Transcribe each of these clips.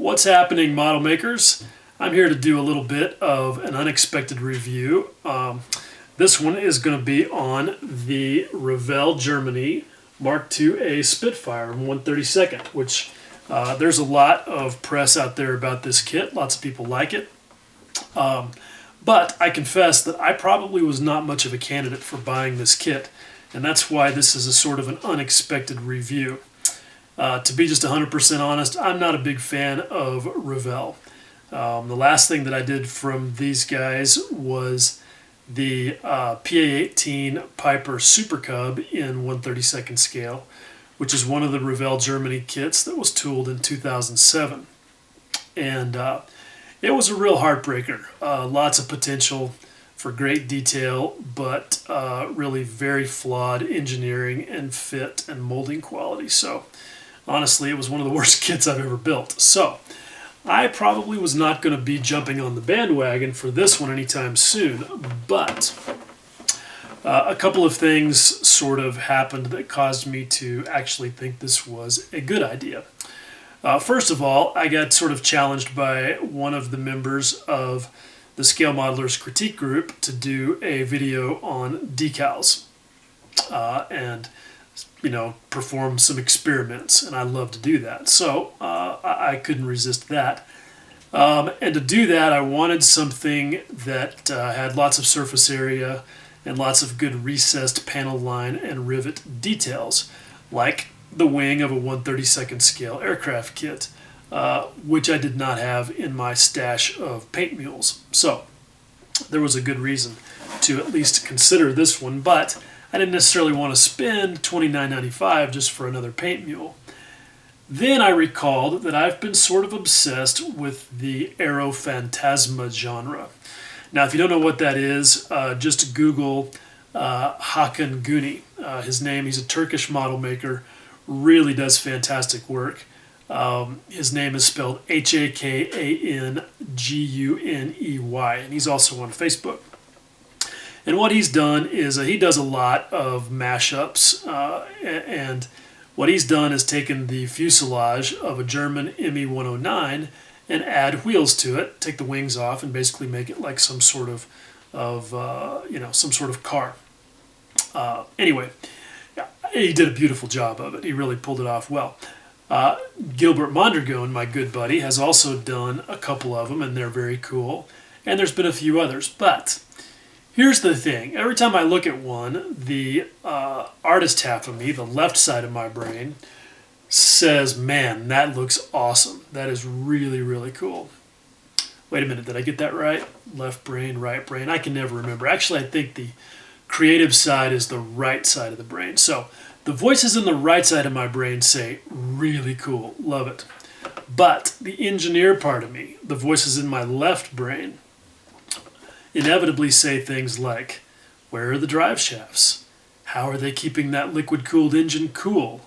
What's happening, model makers? I'm here to do a little bit of an unexpected review. This one is going to be on the Revell Germany Mark II-A Spitfire 1/32, which there's a lot of press out there about this kit. Lots of people like it. But I confess that I probably was not much of a candidate for buying this kit, and that's why this is a sort of an unexpected review. To be just 100% honest, I'm not a big fan of Revell. The last thing that I did from these guys was the PA18 Piper Super Cub in 1/32 scale, which is one of the Revell Germany kits that was tooled in 2007. And it was a real heartbreaker. Lots of potential for great detail, but really very flawed engineering and fit and molding quality. So honestly, it was one of the worst kits I've ever built. So I probably was not going to be jumping on the bandwagon for this one anytime soon, but a couple of things sort of happened that caused me to actually think this was a good idea. First of all, I got sort of challenged by one of the members of the Scale Modelers Critique Group to do a video on decals and perform some experiments, and I love to do that. So I couldn't resist that. And to do that, I wanted something that had lots of surface area and lots of good recessed panel line and rivet details, like the wing of a 1/32 scale aircraft kit, which I did not have in my stash of paint mules. So there was a good reason to at least consider this one, but I didn't necessarily want to spend $29.95 just for another paint mule. Then I recalled that I've been sort of obsessed with the Aero Phantasma genre. Now, if you don't know what that is, just Google Hakan Guni. He's a Turkish model maker, really does fantastic work. His name is spelled Hakanguney, and he's also on Facebook. And what he's done is he does a lot of mashups, and what he's done is taken the fuselage of a German Me-109 and add wheels to it, take the wings off, and basically make it like some sort of car. Anyway, he did a beautiful job of it. He really pulled it off well. Gilbert Mondragon, my good buddy, has also done a couple of them, and they're very cool. And there's been a few others, but here's the thing. Every time I look at one, the artist half of me, the left side of my brain, says, man, that looks awesome. That is really, really cool. Wait a minute, did I get that right? Left brain, right brain. I can never remember. Actually, I think the creative side is the right side of the brain. So the voices in the right side of my brain say, really cool, love it. But the engineer part of me, the voices in my left brain, inevitably say things like, where are the drive shafts? How are they keeping that liquid-cooled engine cool?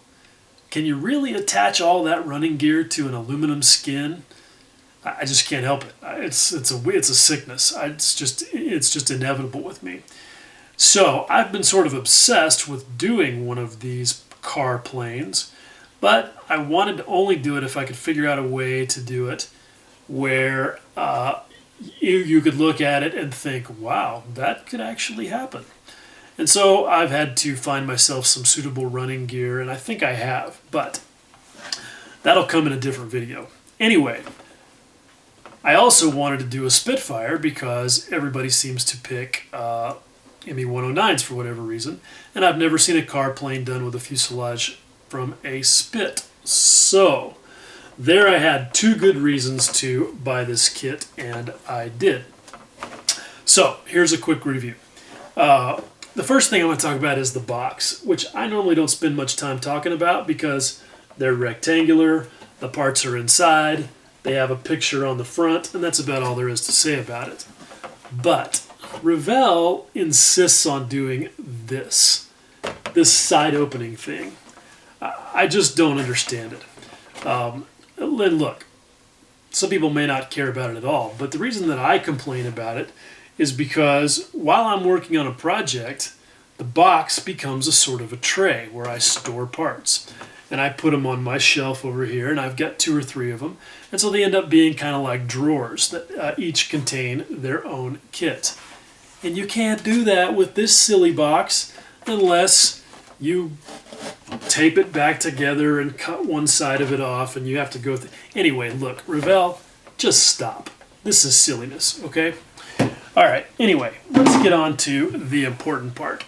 Can you really attach all that running gear to an aluminum skin? I just can't help it. It's a sickness. It's just inevitable with me. So I've been sort of obsessed with doing one of these car planes, but I wanted to only do it if I could figure out a way to do it where you could look at it and think, wow, that could actually happen. And so I've had to find myself some suitable running gear, and I think I have, but that'll come in a different video. Anyway, I also wanted to do a Spitfire because everybody seems to pick Me-109s for whatever reason, and I've never seen a car plane done with a fuselage from a Spit. So there I had two good reasons to buy this kit, and I did. So here's a quick review. The first thing I want to talk about is the box, which I normally don't spend much time talking about because they're rectangular, the parts are inside, they have a picture on the front, and that's about all there is to say about it. But Revell insists on doing this side opening thing. I just don't understand it. And look, some people may not care about it at all, but the reason that I complain about it is because while I'm working on a project, the box becomes a sort of a tray where I store parts. and I put them on my shelf over here, and I've got 2 or 3 of them. And so they end up being kind of like drawers that each contain their own kit. And you can't do that with this silly box unless you tape it back together and cut one side of it off, and you have to go through. Anyway, look, Revell, just stop. This is silliness, okay? All right, anyway, let's get on to the important part.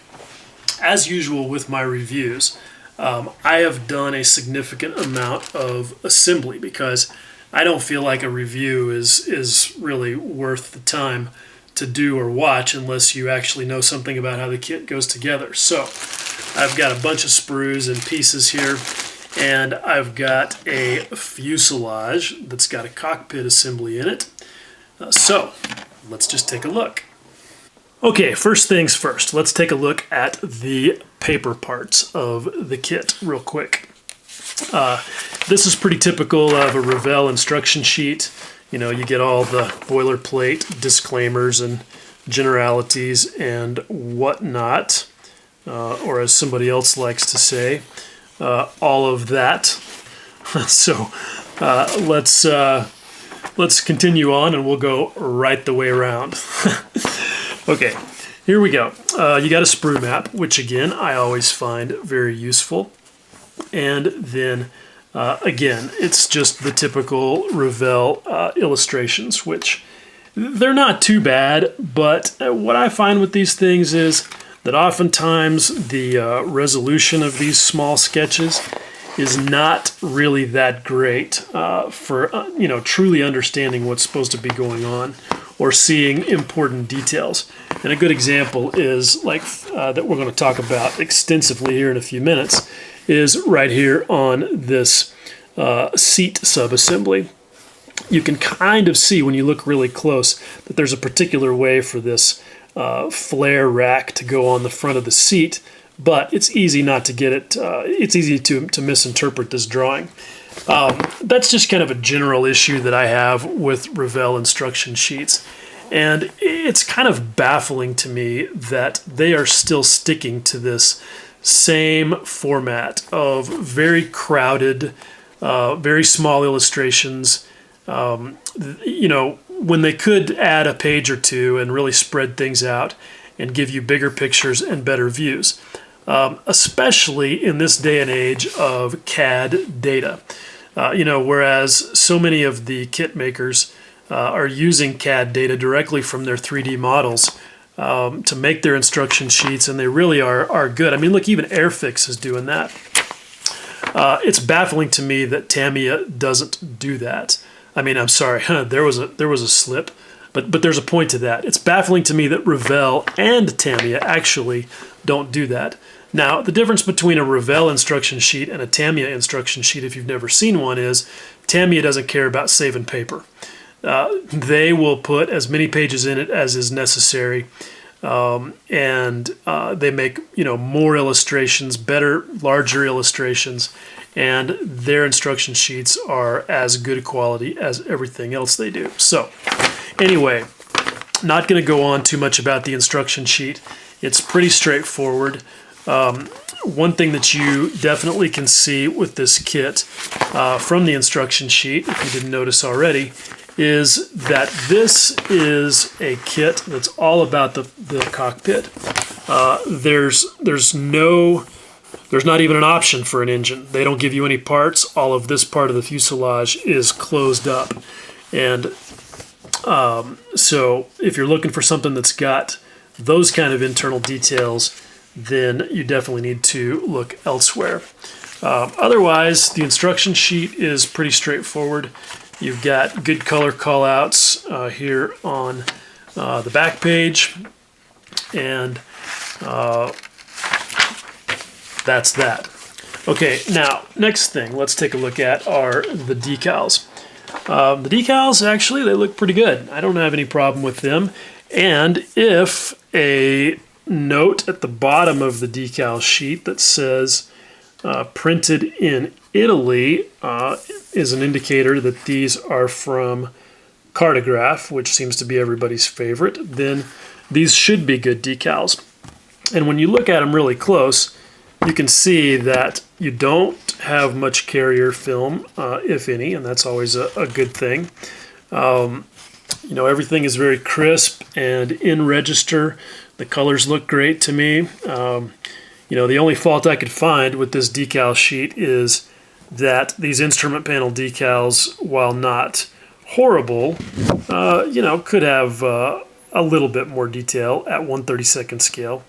As usual with my reviews, I have done a significant amount of assembly because I don't feel like a review is really worth the time to do or watch unless you actually know something about how the kit goes together. So I've got a bunch of sprues and pieces here, and I've got a fuselage that's got a cockpit assembly in it. So let's just take a look. Okay, first things first, let's take a look at the paper parts of the kit real quick. This is pretty typical of a Revell instruction sheet. You know, you get all the boilerplate disclaimers and generalities and whatnot, or as somebody else likes to say, all of that. So let's continue on, and we'll go right the way around. Okay, here we go. You got a sprue map, which again I always find very useful. And then again, it's just the typical Revell illustrations, which they're not too bad, but what I find with these things is that oftentimes the resolution of these small sketches is not really that great for truly understanding what's supposed to be going on or seeing important details. And a good example is like that we're going to talk about extensively here in a few minutes is right here on this seat subassembly. You can kind of see when you look really close that there's a particular way for this flare rack to go on the front of the seat, but it's easy not to get it, it's easy to misinterpret this drawing. That's just kind of a general issue that I have with Revell instruction sheets. And it's kind of baffling to me that they are still sticking to this same format of very crowded, very small illustrations. You know, when they could add a page or two and really spread things out and give you bigger pictures and better views, especially in this day and age of CAD data. Whereas so many of the kit makers are using CAD data directly from their 3D models to make their instruction sheets, and they really are good. I mean, look, even Airfix is doing that. It's baffling to me that Tamiya doesn't do that. I mean, I'm sorry, there was a slip, but there's a point to that. It's baffling to me that Revell and Tamiya actually don't do that. Now, the difference between a Revell instruction sheet and a Tamiya instruction sheet, if you've never seen one, is Tamiya doesn't care about saving paper. They will put as many pages in it as is necessary, and they make more illustrations, better, larger illustrations, and their instruction sheets are as good quality as everything else they do. So, anyway, not going to go on too much about the instruction sheet. It's pretty straightforward. One thing that you definitely can see with this kit from the instruction sheet, if you didn't notice already, is that this is a kit that's all about the cockpit. There's not even an option for an engine. They don't give you any parts. All of this part of the fuselage is closed up. And so if you're looking for something that's got those kind of internal details, then you definitely need to look elsewhere. Otherwise, the instruction sheet is pretty straightforward. You've got good color callouts here on the back page, and that's that. Okay, now, next thing let's take a look at are the decals. The decals, actually, they look pretty good. I don't have any problem with them. And if a note at the bottom of the decal sheet that says printed in Italy is an indicator that these are from Cartograph, which seems to be everybody's favorite, then these should be good decals. And when you look at them really close, you can see that you don't have much carrier film, if any, and that's always a good thing. You know, everything is very crisp and in register. The colors look great to me. You know, the only fault I could find with this decal sheet is that these instrument panel decals, while not horrible, you know, could have a little bit more detail at 1/32nd scale.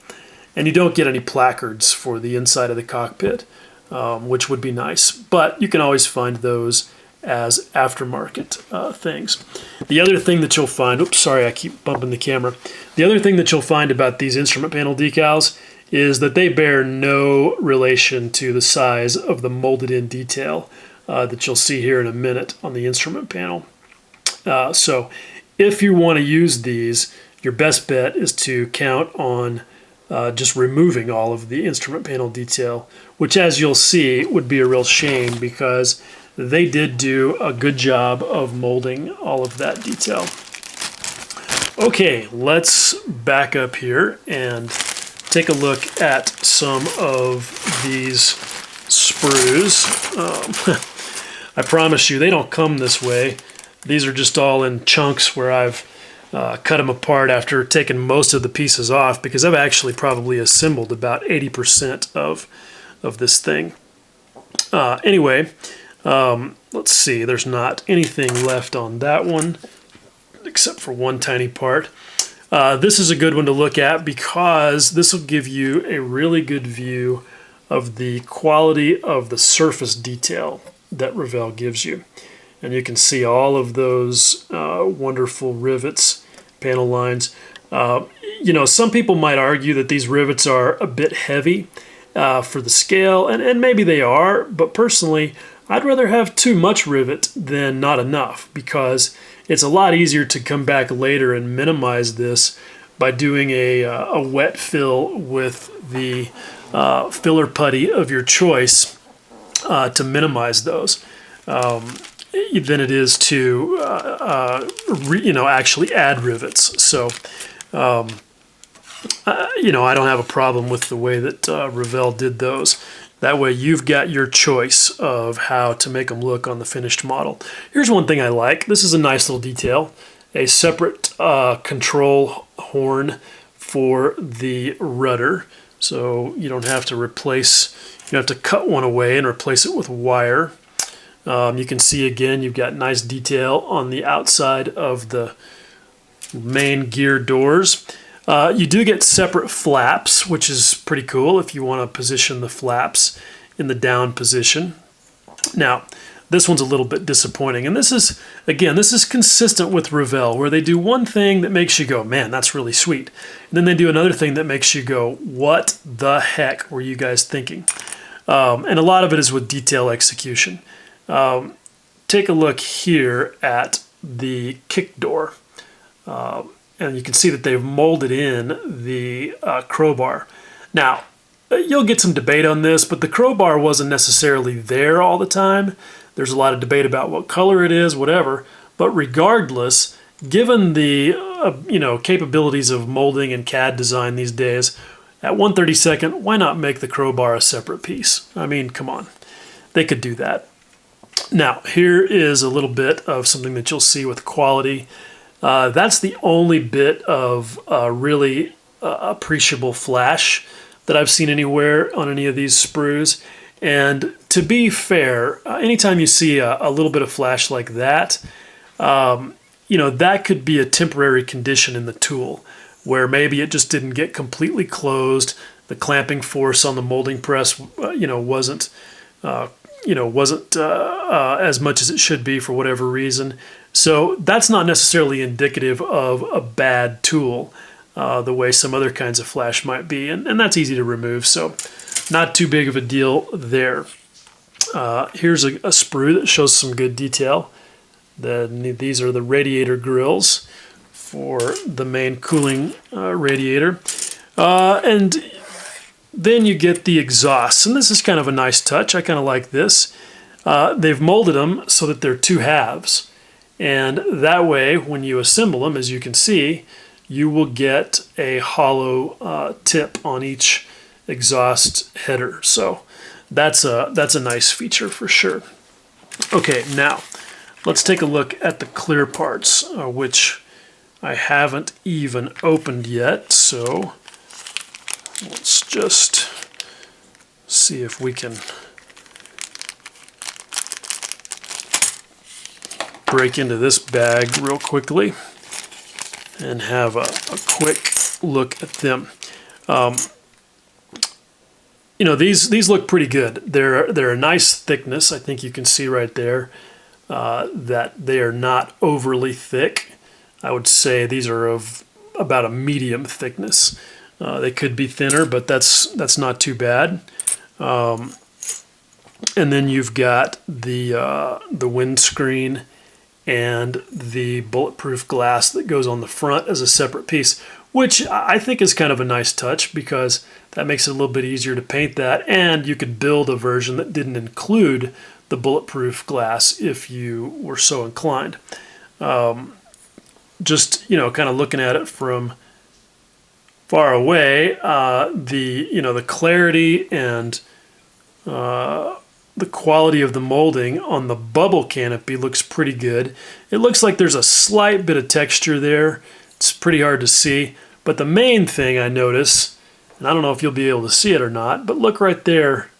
And you don't get any placards for the inside of the cockpit, which would be nice. But you can always find those as aftermarket things. The other thing that you'll find, oops, sorry, I keep bumping the camera. The other thing that you'll find about these instrument panel decals is that they bear no relation to the size of the molded in detail that you'll see here in a minute on the instrument panel. So if you want to use these, your best bet is to count on just removing all of the instrument panel detail, which, as you'll see, would be a real shame because they did do a good job of molding all of that detail. Okay, let's back up here and take a look at some of these sprues. I promise you, they don't come this way. These are just all in chunks where I've cut them apart after taking most of the pieces off, because I've actually probably assembled about 80% of this thing. Anyway, let's see, there's not anything left on that one except for one tiny part. This is a good one to look at because this will give you a really good view of the quality of the surface detail that Revell gives you. And you can see all of those wonderful rivets, panel lines. You know, some people might argue that these rivets are a bit heavy for the scale, and maybe they are, but personally, I'd rather have too much rivet than not enough, because it's a lot easier to come back later and minimize this by doing a wet fill with the filler putty of your choice to minimize those. Than it is to you know, actually add rivets. So you know, I don't have a problem with the way that Revell did those. That way you've got your choice of how to make them look on the finished model. Here's one thing I like. This is a nice little detail. A separate control horn for the rudder. So you don't have to replace, you have to cut one away and replace it with wire. You can see again, you've got nice detail on the outside of the main gear doors. You do get separate flaps, which is pretty cool if you want to position the flaps in the down position. Now, this one's a little bit disappointing, and this is, again, this is consistent with Revell, where they do one thing that makes you go, man, that's really sweet. And then they do another thing that makes you go, what the heck were you guys thinking? And a lot of it is with detail execution. Take a look here at the kick door. And you can see that they've molded in the crowbar. Now, you'll get some debate on this, but the crowbar wasn't necessarily there all the time. There's a lot of debate about what color it is, whatever. But regardless, given the you know, capabilities of molding and CAD design these days, at 1/32, why not make the crowbar a separate piece? I mean, come on. They could do that. Now, here is a little bit of something that you'll see with quality. That's the only bit of really appreciable flash that I've seen anywhere on any of these sprues. And to be fair, anytime you see a little bit of flash like that, you know, that could be a temporary condition in the tool, where maybe it just didn't get completely closed. The clamping force on the molding press, you know, wasn't as much as it should be for whatever reason. So that's not necessarily indicative of a bad tool, the way some other kinds of flash might be, and that's easy to remove, so not too big of a deal there. Here's a sprue that shows some good detail. These are the radiator grills for the main cooling radiator. And then you get the exhausts, and this is kind of a nice touch. I kind of like this. They've molded them so that they're two halves. And that way, when you assemble them, as you can see, you will get a hollow tip on each exhaust header. So that's a nice feature for sure. Okay, now let's take a look at the clear parts, which I haven't even opened yet. So let's just see if we can break into this bag real quickly and have a quick look at them. You know, these look pretty good. They're a nice thickness. I think you can see right there that they are not overly thick. I would say these are of about a medium thickness. They could be thinner, but that's not too bad. And then you've got the windscreen and the bulletproof glass that goes on the front as a separate piece, which I think is kind of a nice touch because that makes it a little bit easier to paint that, and you could build a version that didn't include the bulletproof glass if you were so inclined. Just, you know, kind of looking at it from far away, the clarity and the quality of the molding on the bubble canopy looks pretty good. It looks like there's a slight bit of texture there. It's pretty hard to see. But the main thing I notice, and I don't know if you'll be able to see it or not, but look right there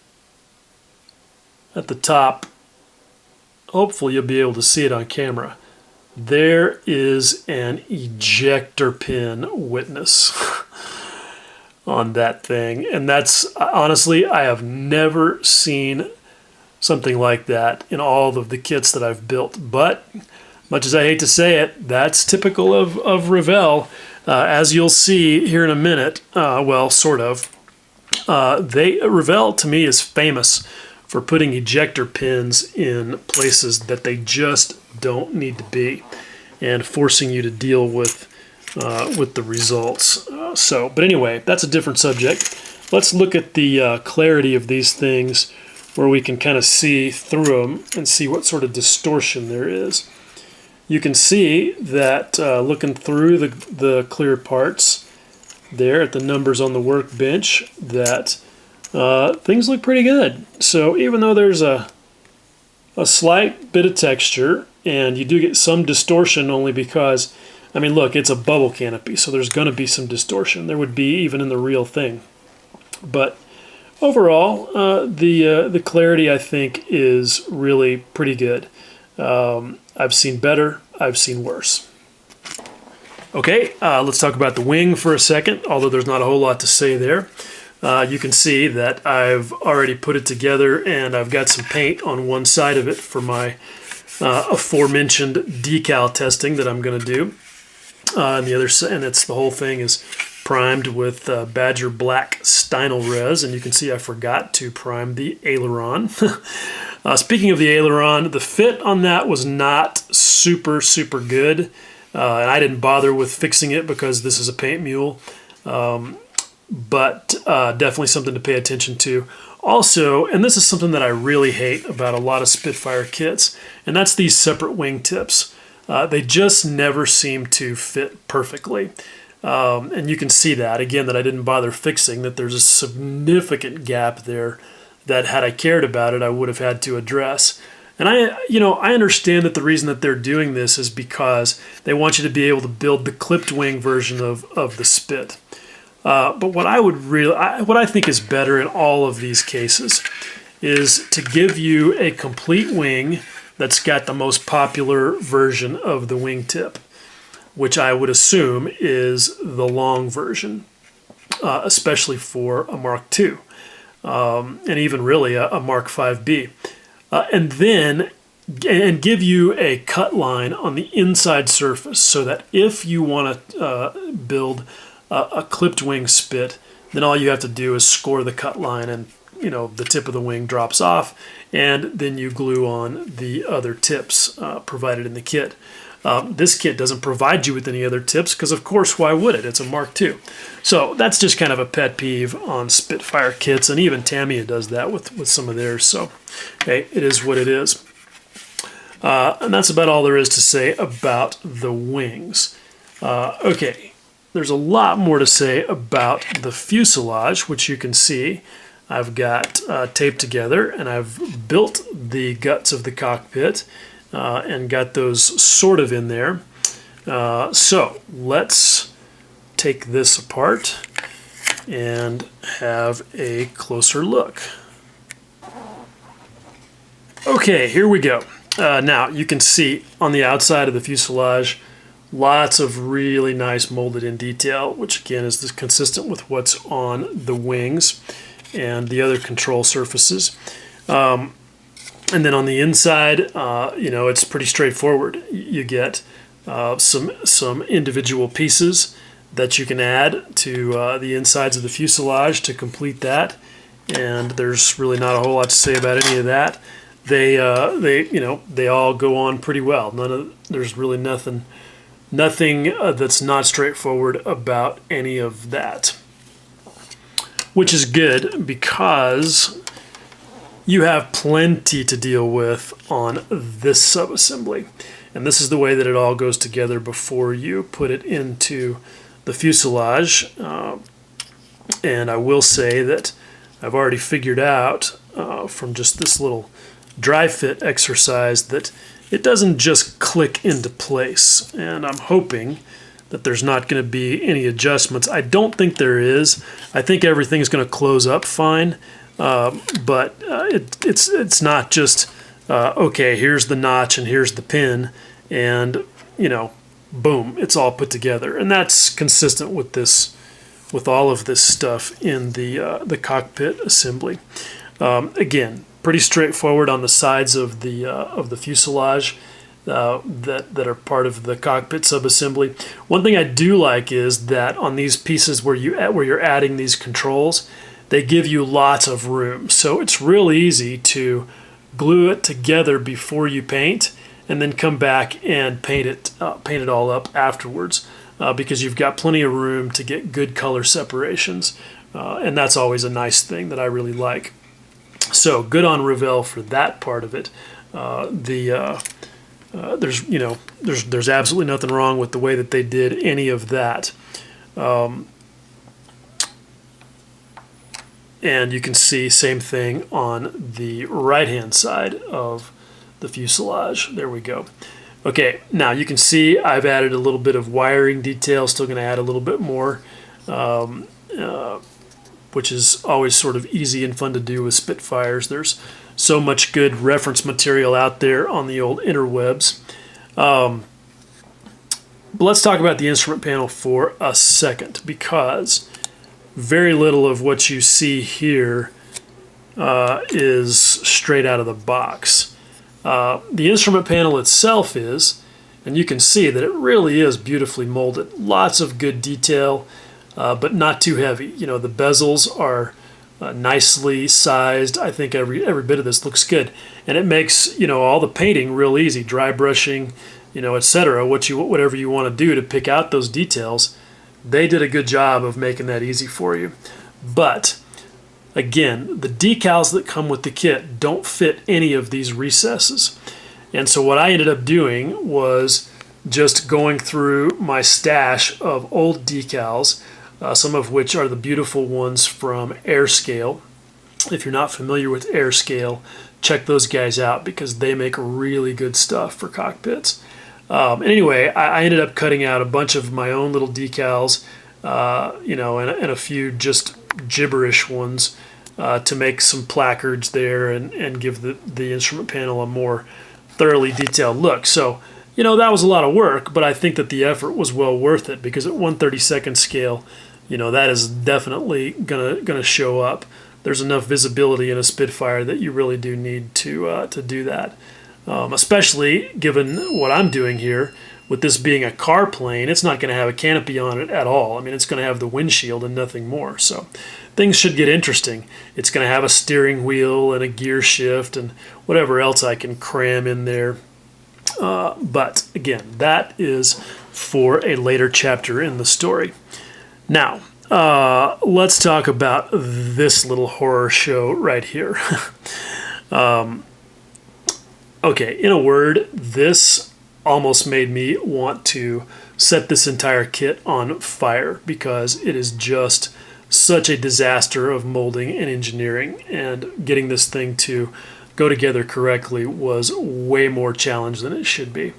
at the top. Hopefully you'll be able to see it on camera. There is an ejector pin witness on that thing. And that's, honestly, I have never seen something like that in all of the kits that I've built. But much as I hate to say it, that's typical of Revell. As you'll see here in a minute, well, sort of. Revell to me is famous for putting ejector pins in places that they just don't need to be, and forcing you to deal with the results. But anyway, that's a different subject. Let's look at the clarity of these things, where we can kind of see through them and see what sort of distortion there is. You can see that looking through the clear parts there at the numbers on the workbench, that things look pretty good. So even though there's a slight bit of texture, and you do get some distortion only because, I mean, look, it's a bubble canopy, so there's going to be some distortion. There would be even in the real thing. But overall, the clarity, I think, is really pretty good. I've seen better, I've seen worse. Okay, let's talk about the wing for a second, although there's not a whole lot to say there. You can see that I've already put it together, and I've got some paint on one side of it for my aforementioned decal testing that I'm going to do. And the other side, and the whole thing is primed with Badger Black Stynel Res, and you can see I forgot to prime the aileron. Speaking of the aileron, the fit on that was not super good, and I didn't bother with fixing it because this is a paint mule, but definitely something to pay attention to. Also, and this is something that I really hate about a lot of Spitfire kits, and that's these separate wing tips. They just never seem to fit perfectly. And you can see that, again, that I didn't bother fixing, that there's a significant gap there that had I cared about it, I would have had to address. And I understand that the reason that they're doing this is because they want you to be able to build the clipped wing version of the Spit. But what I think is better in all of these cases is to give you a complete wing that's got the most popular version of the wingtip, which I would assume is the long version, especially for a Mark II, and even really a Mark 5B. And then give you a cut line on the inside surface so that if you want to build a clipped wing Spit, then all you have to do is score the cut line, and the tip of the wing drops off, and then you glue on the other tips provided in the kit. This kit doesn't provide you with any other tips because, of course, why would it? It's a Mark II. So that's just kind of a pet peeve on Spitfire kits, and even Tamiya does that with some of theirs. So, hey, it is what it is. And that's about all there is to say about the wings. Okay, there's a lot more to say about the fuselage, which you can see I've got taped together, and I've built the guts of the cockpit and got those sort of in there. So let's take this apart and have a closer look. Okay, here we go. Now you can see on the outside of the fuselage lots of really nice molded in detail, which again is consistent with what's on the wings and the other control surfaces. And then on the inside, you know, it's pretty straightforward. You get some individual pieces that you can add to the insides of the fuselage to complete that. And there's really not a whole lot to say about any of that. They all go on pretty well. There's really nothing that's not straightforward about any of that, which is good because you have plenty to deal with on this subassembly. And this is the way that it all goes together before you put it into the fuselage. And I will say that I've already figured out from just this little dry fit exercise that it doesn't just click into place. And I'm hoping that there's not going to be any adjustments. I don't think there is. I think everything's going to close up fine. But it's not just, okay, here's the notch and here's the pin, and, you know, boom, it's all put together. And that's consistent with this, with all of this stuff in the cockpit assembly. Again, pretty straightforward on the sides of the fuselage that are part of the cockpit subassembly. One thing I do like is that on these pieces where you're adding these controls, they give you lots of room. So it's real easy to glue it together before you paint, and then come back and paint it all up afterwards, because you've got plenty of room to get good color separations, and that's always a nice thing that I really like. So good on Revell for that part of it. There's absolutely nothing wrong with the way that they did any of that. And you can see same thing on the right hand side of the fuselage. There we go. Okay, now you can see I've added a little bit of wiring detail, still going to add a little bit more, which is always sort of easy and fun to do with Spitfires. There's so much good reference material out there on the old interwebs. But let's talk about the instrument panel for a second, because very little of what you see here is straight out of the box. The instrument panel itself is, and you can see that it really is beautifully molded. Lots of good detail, but not too heavy. You know, the bezels are nicely sized. I think every bit of this looks good, and it makes, you know, all the painting real easy. Dry brushing, you know, etc. Whatever you want to do to pick out those details, they did a good job of making that easy for you. But again, the decals that come with the kit don't fit any of these recesses. And so what I ended up doing was just going through my stash of old decals, some of which are the beautiful ones from AirScale. If you're not familiar with AirScale, check those guys out because they make really good stuff for cockpits. Anyway, I ended up cutting out a bunch of my own little decals, you know, and a few just gibberish ones to make some placards there and give the instrument panel a more thoroughly detailed look. So, you know, that was a lot of work, but I think that the effort was well worth it, because at 1/32 scale, you know, that is definitely gonna show up. There's enough visibility in a Spitfire that you really do need to do that. Especially given what I'm doing here, with this being a car plane, it's not going to have a canopy on it at all. I mean, it's going to have the windshield and nothing more. So things should get interesting. It's going to have a steering wheel and a gear shift and whatever else I can cram in there. But again, that is for a later chapter in the story. Now, let's talk about this little horror show right here. Okay, in a word, this almost made me want to set this entire kit on fire because it is just such a disaster of molding and engineering, and getting this thing to go together correctly was way more challenge than it should be.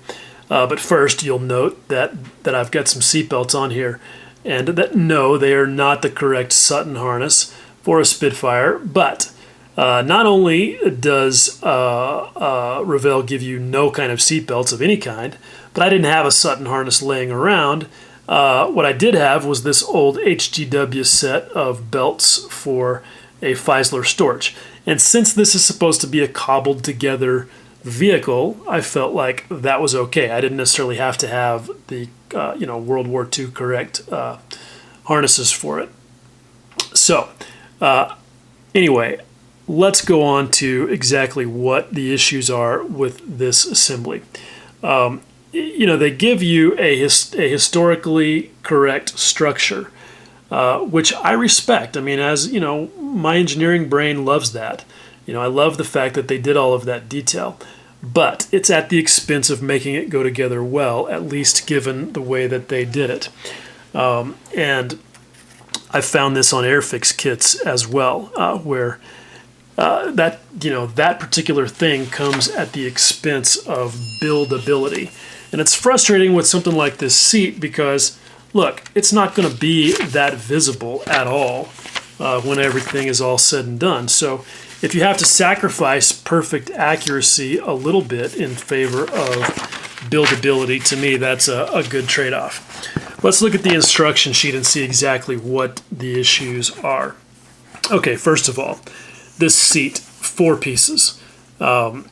But first, you'll note that I've got some seatbelts on here, and that no, they are not the correct Sutton harness for a Spitfire, but not only does Revell give you no kind of seatbelts of any kind, but I didn't have a Sutton harness laying around. What I did have was this old HGW set of belts for a Feisler Storch. And since this is supposed to be a cobbled together vehicle, I felt like that was okay. I didn't necessarily have to have the World War II correct harnesses for it. So anyway, let's go on to exactly what the issues are with this assembly. They give you a historically correct structure, which I respect. I mean, as you know, my engineering brain loves that. I love the fact that they did all of that detail, but it's at the expense of making it go together well, at least given the way that they did it. And I found this on Airfix kits as well, where that particular thing comes at the expense of buildability. And it's frustrating with something like this seat because, look, it's not going to be that visible at all when everything is all said and done. So if you have to sacrifice perfect accuracy a little bit in favor of buildability, to me, that's a good trade-off. Let's look at the instruction sheet and see exactly what the issues are. Okay, first of all, this seat, 4 pieces. I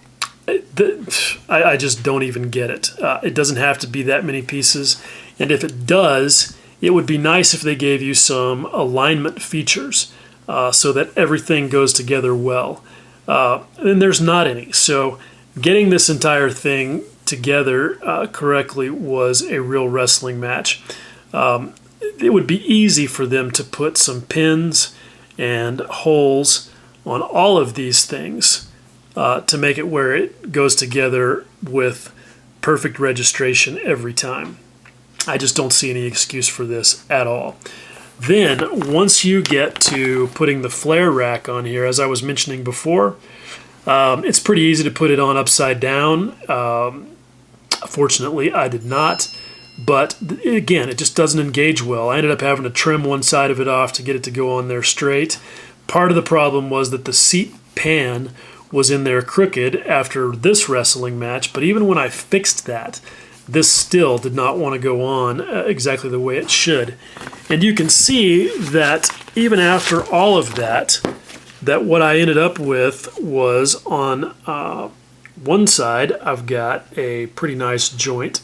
just don't even get it. It doesn't have to be that many pieces, and if it does, it would be nice if they gave you some alignment features so that everything goes together well. And there's not any, so getting this entire thing together correctly was a real wrestling match. It would be easy for them to put some pins and holes on all of these things to make it where it goes together with perfect registration every time. I just don't see any excuse for this at all. Then, once you get to putting the flare rack on here, as I was mentioning before, it's pretty easy to put it on upside down. Fortunately, I did not. But again, it just doesn't engage well. I ended up having to trim one side of it off to get it to go on there straight. Part of the problem was that the seat pan was in there crooked after this wrestling match, but even when I fixed that, this still did not want to go on exactly the way it should. And you can see that even after all of that, that what I ended up with was on one side, I've got a pretty nice joint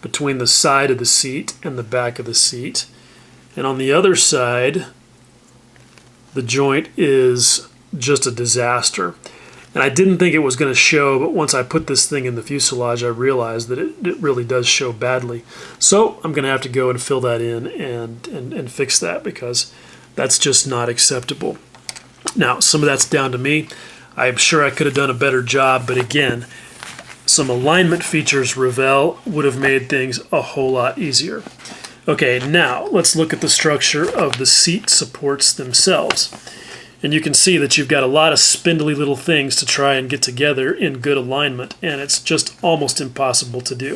between the side of the seat and the back of the seat. And on the other side, the joint is just a disaster. And I didn't think it was going to show, but once I put this thing in the fuselage, I realized that it really does show badly. So I'm going to have to go and fill that in and fix that because that's just not acceptable. Now, some of that's down to me. I'm sure I could have done a better job, but again, some alignment features Revell would have made things a whole lot easier. Okay, now let's look at the structure of the seat supports themselves. And you can see that you've got a lot of spindly little things to try and get together in good alignment, and it's just almost impossible to do.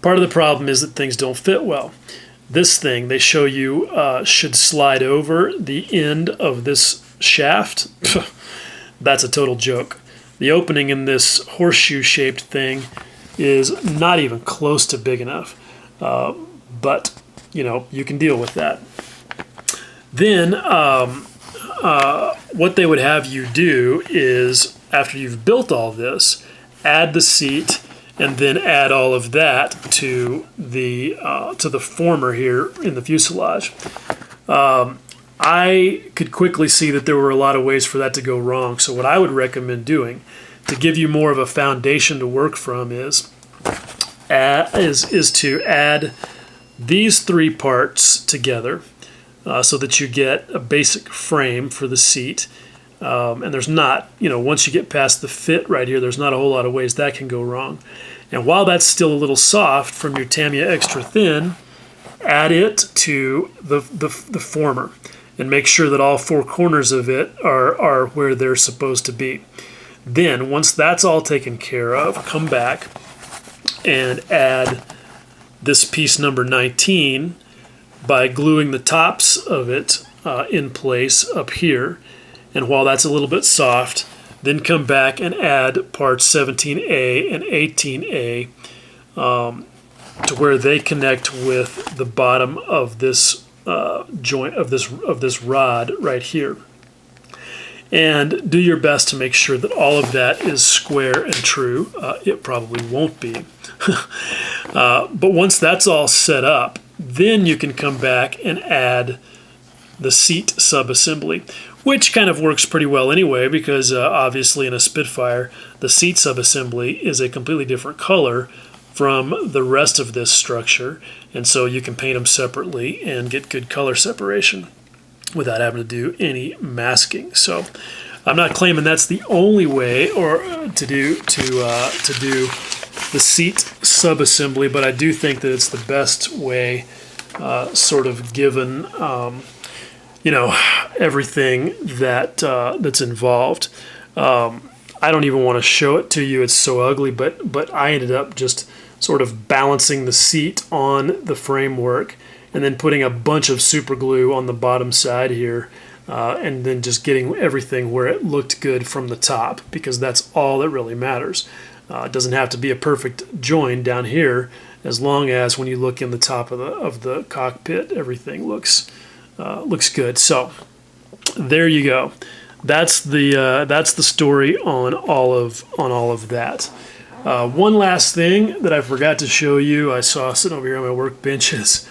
Part of the problem is that things don't fit well. This thing, they show you, should slide over the end of this shaft. That's a total joke. The opening in this horseshoe-shaped thing is not even close to big enough, but you can deal with that. Then what they would have you do is, after you've built all this, add the seat and then add all of that to the former here in the fuselage. I could quickly see that there were a lot of ways for that to go wrong. So what I would recommend doing to give you more of a foundation to work from is to add these 3 parts together so that you get a basic frame for the seat. And there's not, once you get past the fit right here, there's not a whole lot of ways that can go wrong. And while that's still a little soft from your Tamiya Extra Thin, add it to the former and make sure that all four corners of it are where they're supposed to be. Then, once that's all taken care of, come back and add this piece number 19 by gluing the tops of it in place up here. And while that's a little bit soft, then come back and add parts 17A and 18A to where they connect with the bottom of this joint of this rod right here. And do your best to make sure that all of that is square and true. It probably won't be. But once that's all set up, then you can come back and add the seat subassembly, which kind of works pretty well anyway, because obviously in a Spitfire, the seat subassembly is a completely different color from the rest of this structure, and so you can paint them separately and get good color separation without having to do any masking. So I'm not claiming that's the only way or to do the seat subassembly, but I do think that it's the best way, sort of given everything that's involved. I don't even want to show it to you; it's so ugly. But I ended up just sort of balancing the seat on the framework, and then putting a bunch of super glue on the bottom side here, and then just getting everything where it looked good from the top, because that's all that really matters. It doesn't have to be a perfect join down here, as long as when you look in the top of the cockpit, everything looks good. So there you go. That's the story on all of that. One last thing that I forgot to show you, I saw sitting over here on my workbench is,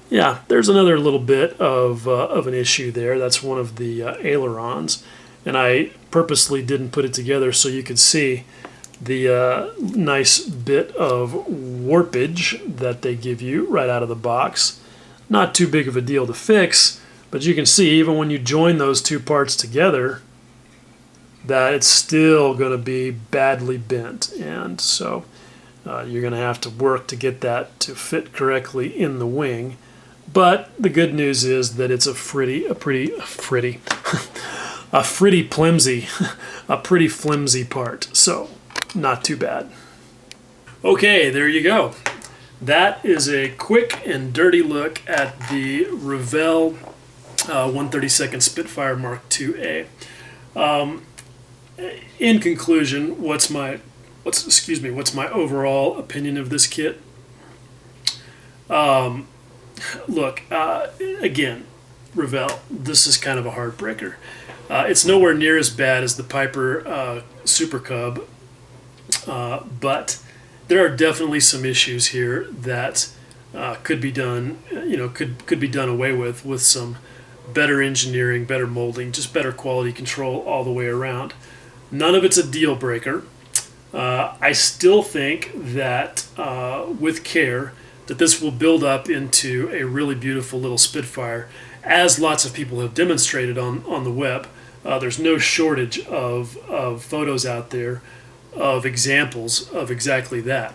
yeah, there's another little bit of an issue there. That's one of the ailerons, and I purposely didn't put it together so you could see the nice bit of warpage that they give you right out of the box. Not too big of a deal to fix, but you can see even when you join those two parts together that it's still going to be badly bent, and so you're going to have to work to get that to fit correctly in the wing. But the good news is that it's a pretty flimsy part, so not too bad. Okay, there you go. That is a quick and dirty look at the Revell 132nd Spitfire Mark IIA. In conclusion, what's my overall opinion of this kit? Look, again, Revell, this is kind of a heartbreaker. It's nowhere near as bad as the Piper Super Cub, but there are definitely some issues here that could be done, could be done away with some better engineering, better molding, just better quality control all the way around. None of it's a deal breaker. I still think that with care, that this will build up into a really beautiful little Spitfire, as lots of people have demonstrated on the web. There's no shortage of photos out there of examples of exactly that.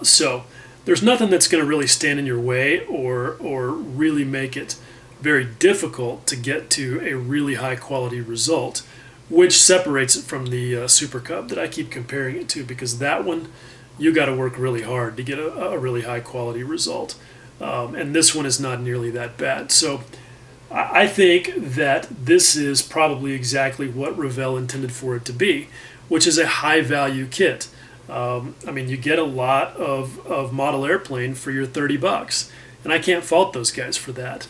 So there's nothing that's going to really stand in your way or really make it very difficult to get to a really high quality result, which separates it from the Super Cub that I keep comparing it to, because that one you got to work really hard to get a really high quality result, and this one is not nearly that bad. So I think that this is probably exactly what Revell intended for it to be, which is a high value kit. I mean, you get a lot of model airplane for your $30, and I can't fault those guys for that.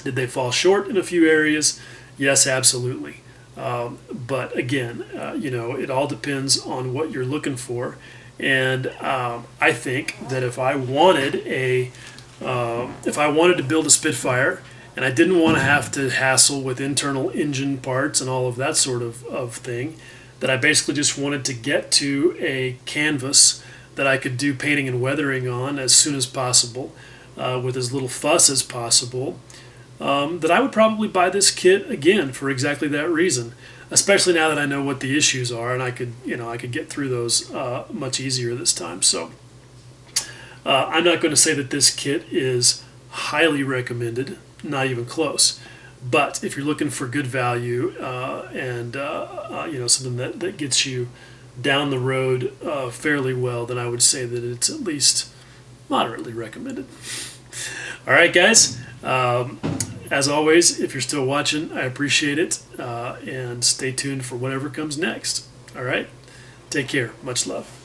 Did they fall short in a few areas? Yes, absolutely. But again, it all depends on what you're looking for. And I think that if I wanted to build a Spitfire, and I didn't want to have to hassle with internal engine parts and all of that sort of thing, that I basically just wanted to get to a canvas that I could do painting and weathering on as soon as possible, with as little fuss as possible, that I would probably buy this kit again for exactly that reason. Especially now that I know what the issues are, and I could get through those much easier this time. So I'm not going to say that this kit is highly recommended, not even close. But if you're looking for good value and something that gets you down the road fairly well, then I would say that it's at least moderately recommended. All right, guys. As always, if you're still watching, I appreciate it, and stay tuned for whatever comes next. All right? Take care. Much love.